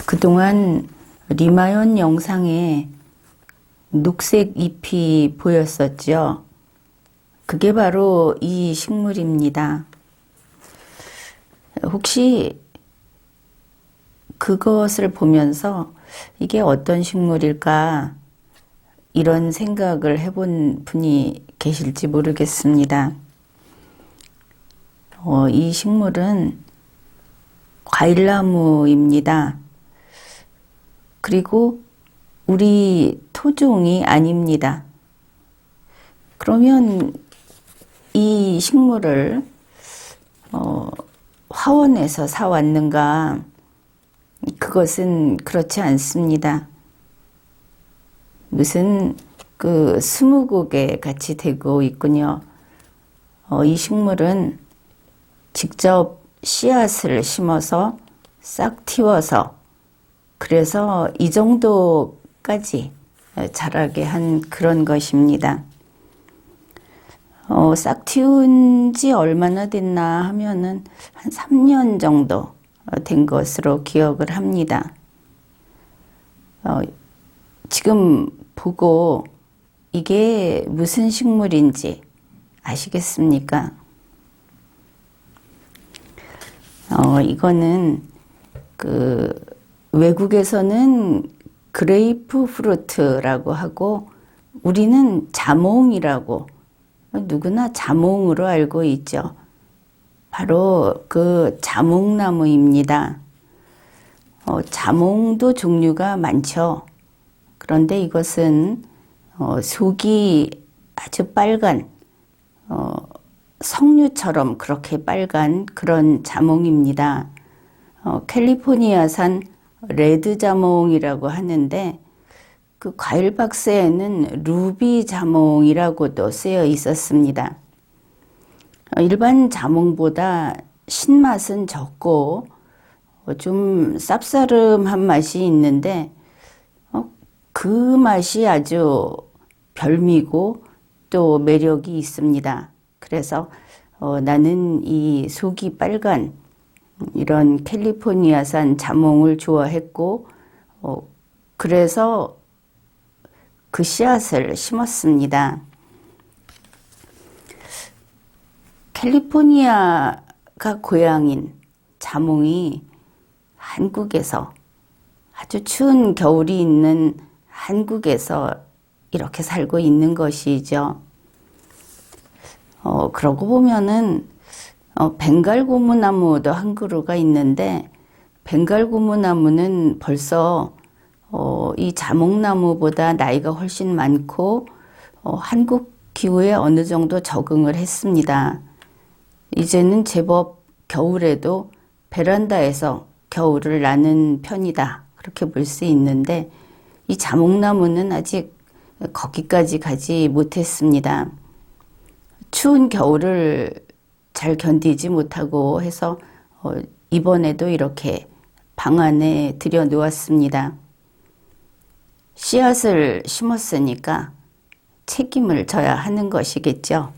그동안 리마연 영상에 녹색 잎이 보였었죠. 그게 바로 이 식물입니다. 혹시 그것을 보면서 이게 어떤 식물일까 이런 생각을 해본 분이 계실지 모르겠습니다. 이 식물은 과일나무입니다. 그리고 우리 토종이 아닙니다. 그러면 이 식물을 화원에서 사왔는가? 그것은 그렇지 않습니다. 무슨 스무고개 같이 되고 있군요. 이 식물은 직접 씨앗을 심어서 싹 틔워서 그래서 이 정도까지 자라게 한 그런 것입니다. 싹 틔운 지 얼마나 됐나 하면은 한 3년 정도 된 것으로 기억을 합니다. 지금 보고 이게 무슨 식물인지 아시겠습니까? 이거는 외국에서는 그레이프 프루트라고 하고 우리는 자몽이라고 누구나 자몽으로 알고 있죠. 바로 그 자몽나무입니다. 자몽도 종류가 많죠. 그런데 이것은 속이 아주 빨간 석류처럼 그렇게 빨간 그런 자몽입니다. 캘리포니아산 레드 자몽이라고 하는데 그 과일 박스에는 루비 자몽이라고도 쓰여 있었습니다. 일반 자몽보다 신맛은 적고 좀 쌉싸름한 맛이 있는데 그 맛이 아주 별미고 또 매력이 있습니다. 그래서 나는 이 속이 빨간 이런 캘리포니아산 자몽을 좋아했고 그래서 그 씨앗을 심었습니다. 캘리포니아가 고향인 자몽이 한국에서 아주 추운 겨울이 있는 한국에서 이렇게 살고 있는 것이죠. 그러고 보면은 벵갈 고무나무도 한 그루가 있는데 벵갈 고무나무는 벌써 이 자몽나무보다 나이가 훨씬 많고 한국 기후에 어느 정도 적응을 했습니다. 이제는 제법 겨울에도 베란다에서 겨울을 나는 편이다. 그렇게 볼 수 있는데 이 자몽나무는 아직 거기까지 가지 못했습니다. 추운 겨울을 잘 견디지 못하고 해서 이번에도 이렇게 방 안에 들여 놓았습니다. 씨앗을 심었으니까 책임을 져야 하는 것이겠죠.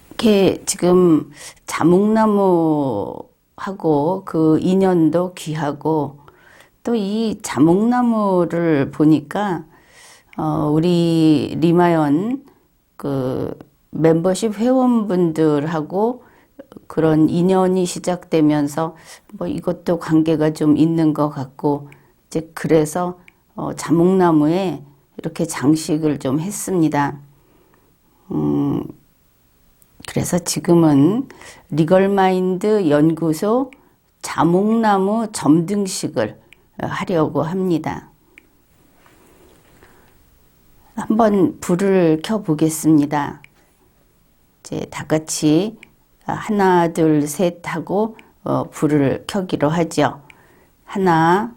이렇게 지금 자몽나무하고 그 인연도 귀하고 또 이 자몽나무를 보니까 우리 리마연 멤버십 회원분들하고 그런 인연이 시작되면서 뭐 이것도 관계가 좀 있는 것 같고 이제 그래서 자몽나무에 이렇게 장식을 좀 했습니다. 그래서 지금은 리걸마인드 연구소 자몽나무 점등식을 하려고 합니다. 한번 불을 켜 보겠습니다. 이제 다 같이 하나, 둘, 셋 하고 불을 켜기로 하죠. 하나,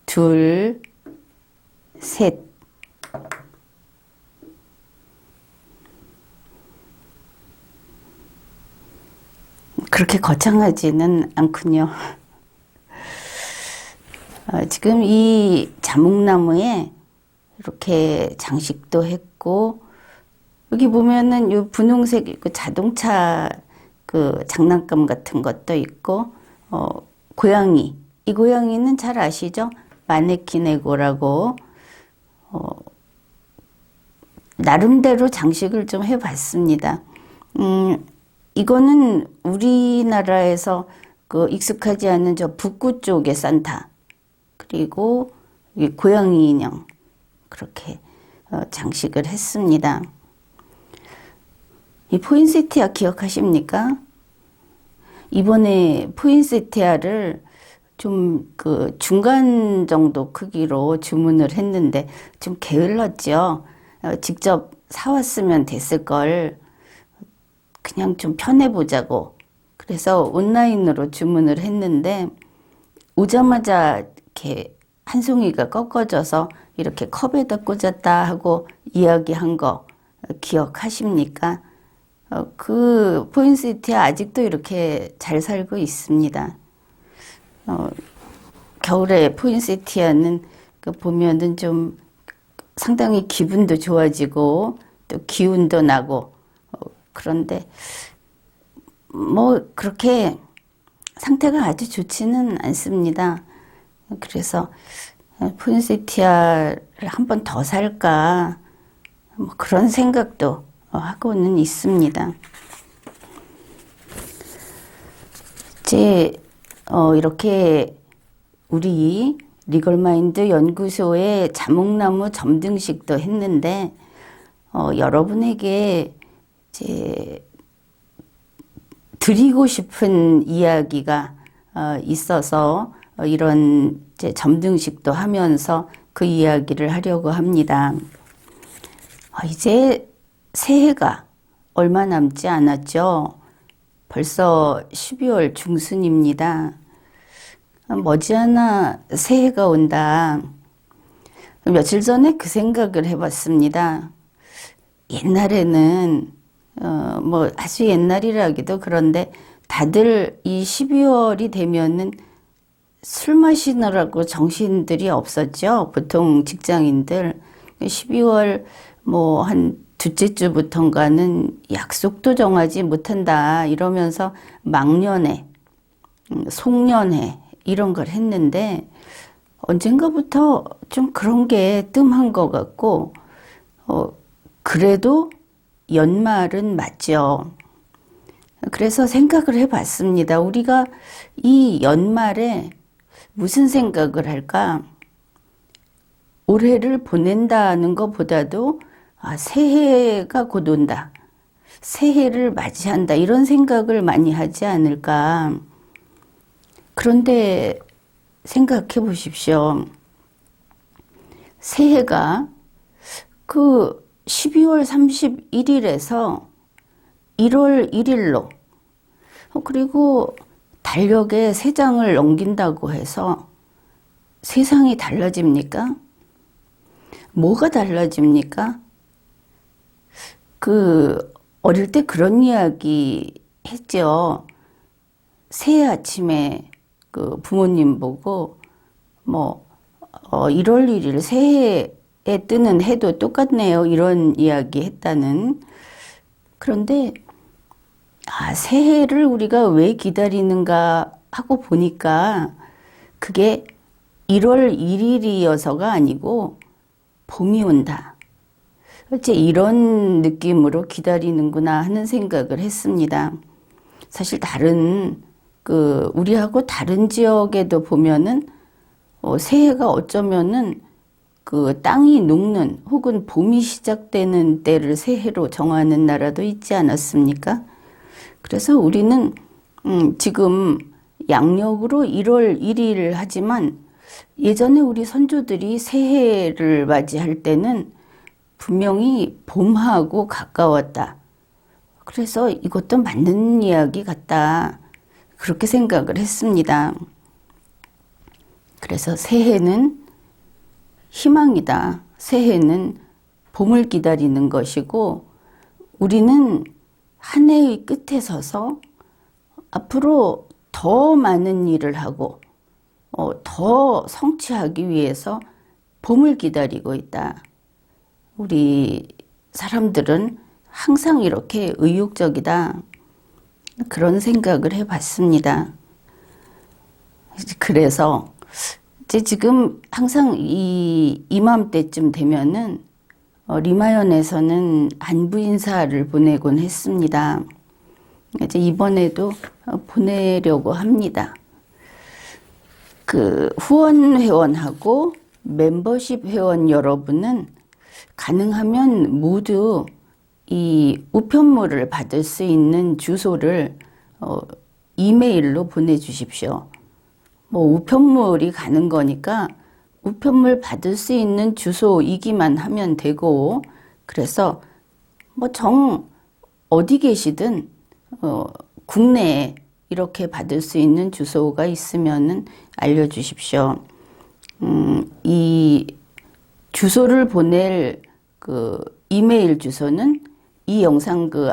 둘, 셋. 그렇게 거창하지는 않군요. 지금 이 자몽나무에 이렇게 장식도 했고 여기 보면은 이 분홍색 자동차 그 장난감 같은 것도 있고, 고양이. 이 고양이는 잘 아시죠? 마네킹 에고라고, 나름대로 장식을 좀 해봤습니다. 이거는 우리나라에서 그 익숙하지 않은 저 북구 쪽의 산타, 그리고 이 고양이 인형, 그렇게 장식을 했습니다. 이 포인세티아 기억하십니까? 이번에 포인세티아를 좀 그 중간 정도 크기로 주문을 했는데 좀 게을렀죠. 직접 사왔으면 됐을 걸 그냥 좀 편해보자고. 그래서 온라인으로 주문을 했는데 오자마자 이렇게 한 송이가 꺾어져서 이렇게 컵에다 꽂았다 하고 이야기한 거 기억하십니까? 그 포인세티아 아직도 이렇게 잘 살고 있습니다. 겨울에 포인세티아는 그 보면은 좀 상당히 기분도 좋아지고 또 기운도 나고 그런데 뭐 그렇게 상태가 아주 좋지는 않습니다. 그래서 포인세티아를 한 번 더 살까 뭐 그런 생각도 하고는 있습니다. 이제 이렇게 우리 리걸마인드 연구소의 자몽나무 점등식도 했는데 여러분에게 이제 드리고 싶은 이야기가 있어서 이런 이제 점등식도 하면서 그 이야기를 하려고 합니다. 이제 새해가 얼마 남지 않았죠. 벌써 12월 중순입니다. 머지않아 새해가 온다. 며칠 전에 그 생각을 해봤습니다. 옛날에는 뭐 아주 옛날이라기도 그런데 다들 이 12월이 되면은 술 마시느라고 정신들이 없었죠. 보통 직장인들 12월 뭐 한 둘째 주부터인가는 약속도 정하지 못한다 이러면서 막년회, 송년회 이런 걸 했는데 언젠가부터 좀 그런 게 뜸한 것 같고 그래도 연말은 맞죠. 그래서 생각을 해봤습니다. 우리가 이 연말에 무슨 생각을 할까? 올해를 보낸다는 것보다도 새해가 곧 온다. 새해를 맞이한다. 이런 생각을 많이 하지 않을까. 그런데 생각해 보십시오. 새해가 그 12월 31일에서 1월 1일로 그리고 달력에 세 장을 넘긴다고 해서 세상이 달라집니까? 뭐가 달라집니까? 어릴 때 그런 이야기 했죠. 새해 아침에 그 부모님 보고 1월 1일 새해에 뜨는 해도 똑같네요. 이런 이야기 했다는. 그런데 새해를 우리가 왜 기다리는가 하고 보니까 그게 1월 1일이어서가 아니고 봄이 온다. 어째 이런 느낌으로 기다리는구나 하는 생각을 했습니다. 사실 우리하고 다른 지역에도 보면은 새해가 어쩌면은 그 땅이 녹는 혹은 봄이 시작되는 때를 새해로 정하는 나라도 있지 않았습니까? 그래서 우리는 지금 양력으로 1월 1일 하지만 예전에 우리 선조들이 새해를 맞이할 때는 분명히 봄하고 가까웠다. 그래서 이것도 맞는 이야기 같다. 그렇게 생각을 했습니다. 그래서 새해는 희망이다. 새해는 봄을 기다리는 것이고 우리는 한 해의 끝에 서서 앞으로 더 많은 일을 하고 더 성취하기 위해서 봄을 기다리고 있다. 우리 사람들은 항상 이렇게 의욕적이다. 그런 생각을 해봤습니다. 그래서 이제 지금 항상 이맘때쯤 되면은 리마연에서는 안부 인사를 보내곤 했습니다. 이제 이번에도 보내려고 합니다. 그 후원 회원하고 멤버십 회원 여러분은 가능하면 모두 이 우편물을 받을 수 있는 주소를 이메일로 보내주십시오. 뭐 우편물이 가는 거니까 우편물 받을 수 있는 주소이기만 하면 되고, 그래서 뭐 어디 계시든 국내에 이렇게 받을 수 있는 주소가 있으면은 알려주십시오. 이 주소를 보낼 그 이메일 주소는 이 영상 그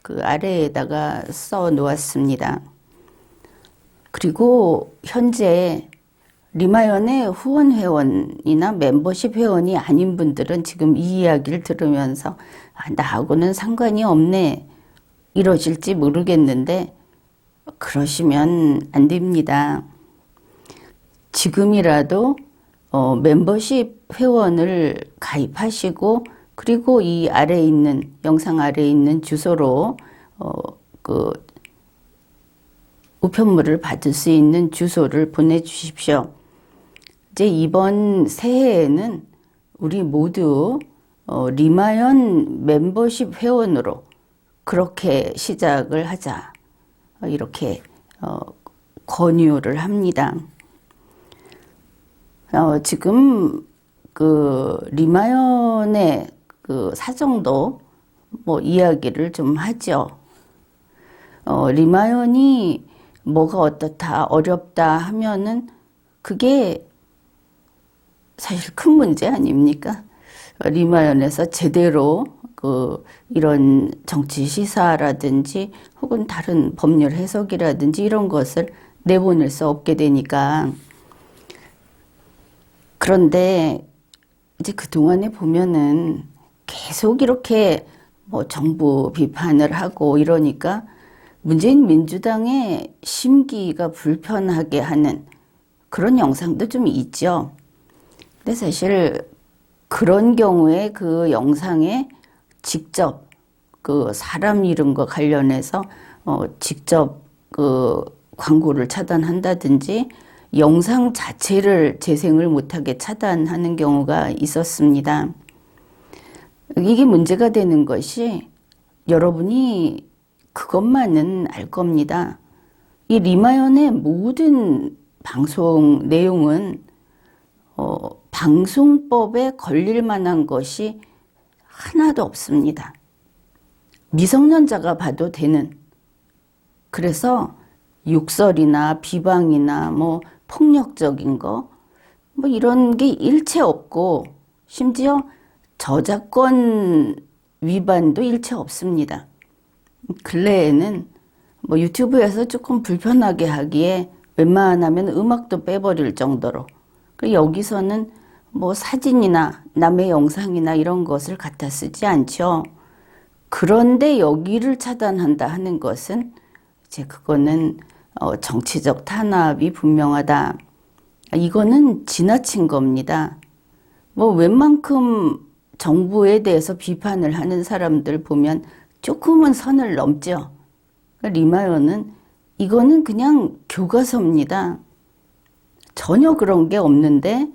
아래에다가 써 놓았습니다. 그리고 현재 리마연의 후원 회원이나 멤버십 회원이 아닌 분들은 지금 이 이야기를 들으면서 나하고는 상관이 없네 이러실지 모르겠는데, 그러시면 안 됩니다. 지금이라도 멤버십 회원을 가입하시고, 그리고 이 아래에 있는 영상 아래에 있는 주소로 그 우편물을 받을 수 있는 주소를 보내주십시오. 이제 이번 새해에는 우리 모두 리마연 멤버십 회원으로 그렇게 시작을 하자, 이렇게 권유를 합니다. 지금 그 리마연의 그 사정도 뭐 이야기를 좀 하죠. 리마연이 뭐가 어떻다, 어렵다 하면은 그게 사실 큰 문제 아닙니까? 리마연에서 제대로 이런 정치 시사라든지 혹은 다른 법률 해석이라든지 이런 것을 내보낼 수 없게 되니까. 그런데 이제 그동안에 보면은 계속 이렇게 뭐 정부 비판을 하고 이러니까 문재인 민주당의 심기가 불편하게 하는 그런 영상도 좀 있죠. 근데 사실 그런 경우에 그 영상에 직접 그 사람 이름과 관련해서 직접 그 광고를 차단한다든지 영상 자체를 재생을 못하게 차단하는 경우가 있었습니다. 이게 문제가 되는 것이, 여러분이 그것만은 알 겁니다. 이 리마연의 모든 방송 내용은 방송법에 걸릴 만한 것이 하나도 없습니다. 미성년자가 봐도 되는. 그래서 욕설이나 비방이나 뭐 폭력적인 거 뭐 이런 게 일체 없고, 심지어 저작권 위반도 일체 없습니다. 근래에는 뭐 유튜브에서 조금 불편하게 하기에 웬만하면 음악도 빼버릴 정도로, 여기서는 뭐 사진이나 남의 영상이나 이런 것을 갖다 쓰지 않죠. 그런데 여기를 차단한다 하는 것은 이제 그거는 정치적 탄압이 분명하다. 이거는 지나친 겁니다. 뭐 웬만큼 정부에 대해서 비판을 하는 사람들 보면 조금은 선을 넘죠. 리마연은 이거는 그냥 교과서입니다. 전혀 그런 게 없는데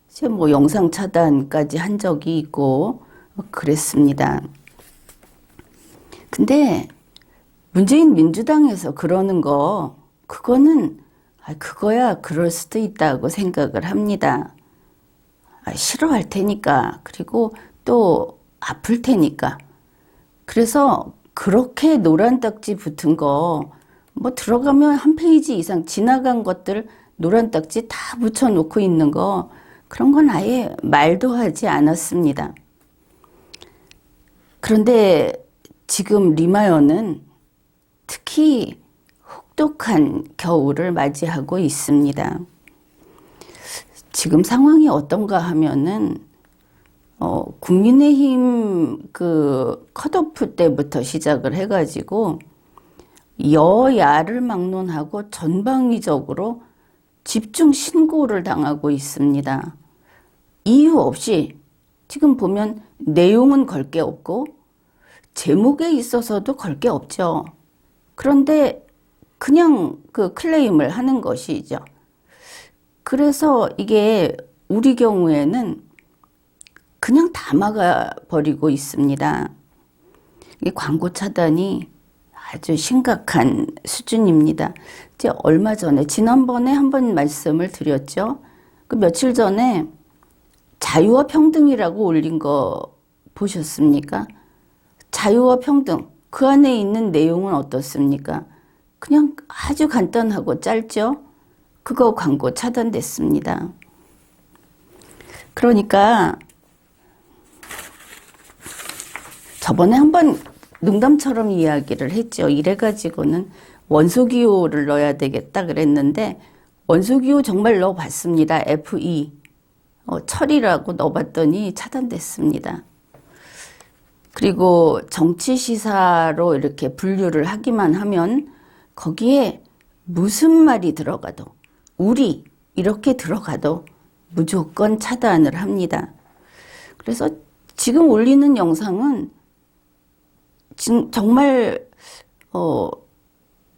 이제 뭐 영상 차단까지 한 적이 있고 그랬습니다. 근데 문재인 민주당에서 그러는 거, 그거는 그거야 그럴 수도 있다고 생각을 합니다. 싫어할 테니까, 그리고 또 아플 테니까. 그래서 그렇게 노란 딱지 붙은 거, 뭐 들어가면 한 페이지 이상 지나간 것들 노란 딱지 다 붙여놓고 있는 거, 그런 건 아예 말도 하지 않았습니다. 그런데 지금 리마연은 특히 혹독한 겨울을 맞이하고 있습니다. 지금 상황이 어떤가 하면은 국민의힘 그 컷오프 때부터 시작을 해가지고 여야를 막론하고 전방위적으로 집중 신고를 당하고 있습니다. 이유 없이 지금 보면 내용은 걸 게 없고 제목에 있어서도 걸 게 없죠. 그런데 그냥 그 클레임을 하는 것이죠. 그래서 이게 우리 경우에는 그냥 다 막아버리고 있습니다. 이 광고 차단이 아주 심각한 수준입니다. 이제 얼마 전에, 지난번에 한번 말씀을 드렸죠. 그 며칠 전에 자유와 평등이라고 올린 거 보셨습니까? 자유와 평등, 그 안에 있는 내용은 어떻습니까? 그냥 아주 간단하고 짧죠? 그거 광고 차단됐습니다. 그러니까 저번에 한번 농담처럼 이야기를 했죠. 이래가지고는 원소기호를 넣어야 되겠다 그랬는데 원소기호 정말 넣어봤습니다. FE 철이라고 넣어봤더니 차단됐습니다. 그리고 정치시사로 이렇게 분류를 하기만 하면 거기에 무슨 말이 들어가도 우리 이렇게 들어가도 무조건 차단을 합니다. 그래서 지금 올리는 영상은 정말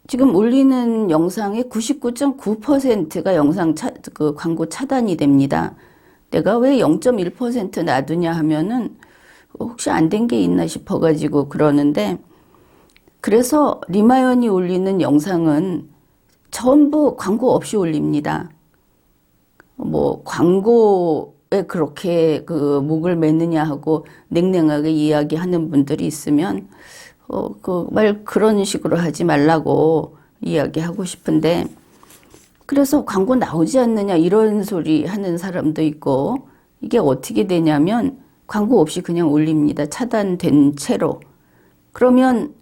지금 올리는 영상의 99.9%가 그 광고 차단이 됩니다. 내가 왜 0.1% 놔두냐 하면은 혹시 안 된 게 있나 싶어가지고 그러는데, 그래서 리마연이 올리는 영상은 전부 광고 없이 올립니다. 뭐 광고에 그렇게 그 목을 매느냐 하고 냉랭하게 이야기하는 분들이 있으면 그런 식으로 하지 말라고 이야기하고 싶은데, 그래서 광고 나오지 않느냐 이런 소리 하는 사람도 있고, 이게 어떻게 되냐면 광고 없이 그냥 올립니다. 차단된 채로. 그러면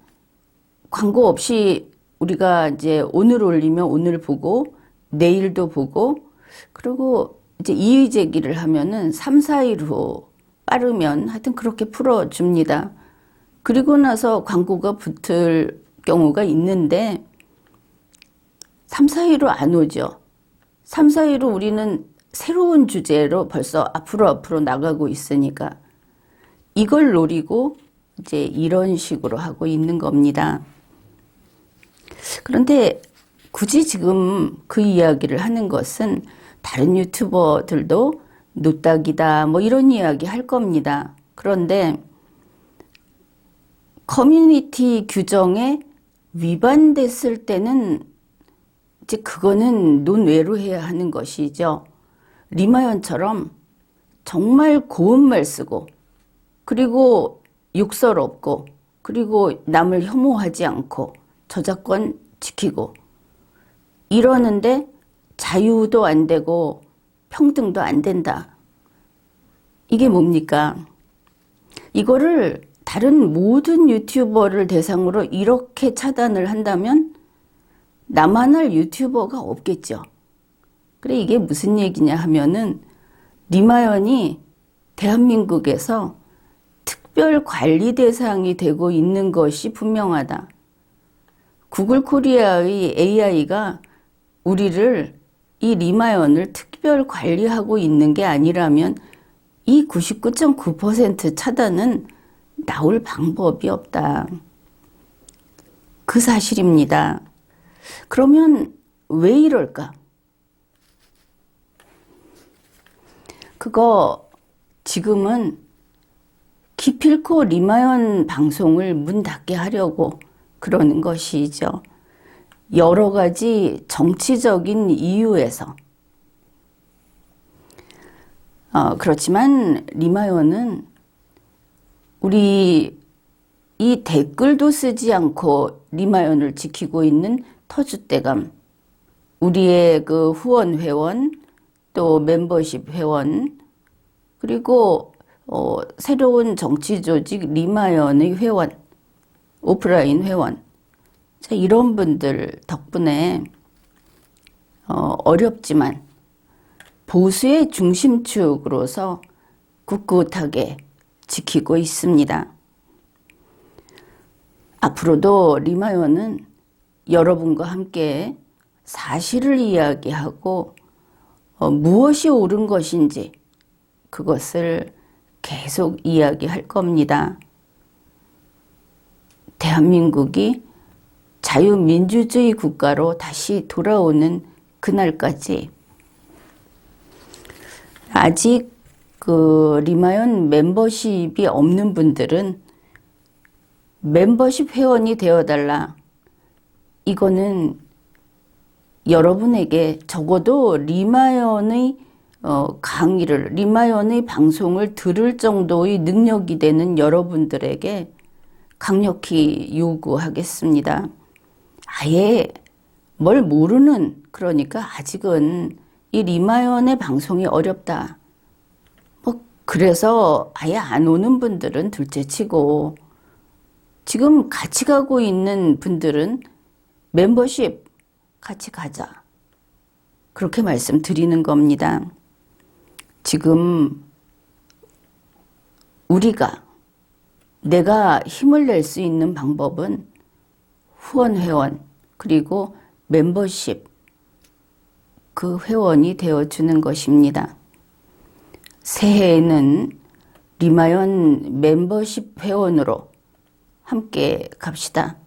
광고 없이 우리가 이제 오늘 올리면 오늘 보고 내일도 보고, 그리고 이제 이의 제기를 하면은 3, 4일 후 빠르면 하여튼 그렇게 풀어줍니다. 그리고 나서 광고가 붙을 경우가 있는데 3, 4일로 안 오죠. 3, 4일로 우리는 새로운 주제로 벌써 앞으로 나가고 있으니까 이걸 노리고 이제 이런 식으로 하고 있는 겁니다. 그런데 굳이 지금 그 이야기를 하는 것은 다른 유튜버들도 노딱이다 뭐 이런 이야기 할 겁니다. 그런데 커뮤니티 규정에 위반됐을 때는 이제 그거는 논외로 해야 하는 것이죠. 리마연처럼 정말 고운 말 쓰고, 그리고 욕설 없고, 그리고 남을 혐오하지 않고 저작권 지키고 이러는데 자유도 안 되고 평등도 안 된다. 이게 뭡니까? 이거를 다른 모든 유튜버를 대상으로 이렇게 차단을 한다면 나만 할 유튜버가 없겠죠. 그래, 이게 무슨 얘기냐 하면은 리마연이 대한민국에서 특별 관리 대상이 되고 있는 것이 분명하다. 구글 코리아의 AI가 우리를, 이 리마연을 특별 관리하고 있는 게 아니라면 이 99.9% 차단은 나올 방법이 없다. 그 사실입니다. 그러면 왜 이럴까? 그거 지금은 기필코 리마연 방송을 문 닫게 하려고 그러는 것이죠. 여러 가지 정치적인 이유에서. 그렇지만 리마연은 우리 이 댓글도 쓰지 않고 리마연을 지키고 있는 터줏대감, 우리의 그 후원 회원, 또 멤버십 회원, 그리고 새로운 정치 조직 리마연의 회원, 오프라인 회원, 자, 이런 분들 덕분에 어렵지만 보수의 중심축으로서 꿋꿋하게 지키고 있습니다. 앞으로도 리마연은 여러분과 함께 사실을 이야기하고 무엇이 옳은 것인지 그것을 계속 이야기할 겁니다. 대한민국이 자유민주주의 국가로 다시 돌아오는 그날까지 아직 리마연 멤버십이 없는 분들은 멤버십 회원이 되어달라. 이거는 여러분에게 적어도 리마연의 강의를, 리마연의 방송을 들을 정도의 능력이 되는 여러분들에게 강력히 요구하겠습니다. 아예 뭘 모르는, 그러니까 아직은 이 리마연의 방송이 어렵다. 그래서 아예 안 오는 분들은 둘째치고 지금 같이 가고 있는 분들은 멤버십 같이 가자. 그렇게 말씀드리는 겁니다. 지금 내가 힘을 낼 수 있는 방법은 후원 회원 그리고 멤버십 그 회원이 되어주는 것입니다. 새해에는 리마연 멤버십 회원으로 함께 갑시다.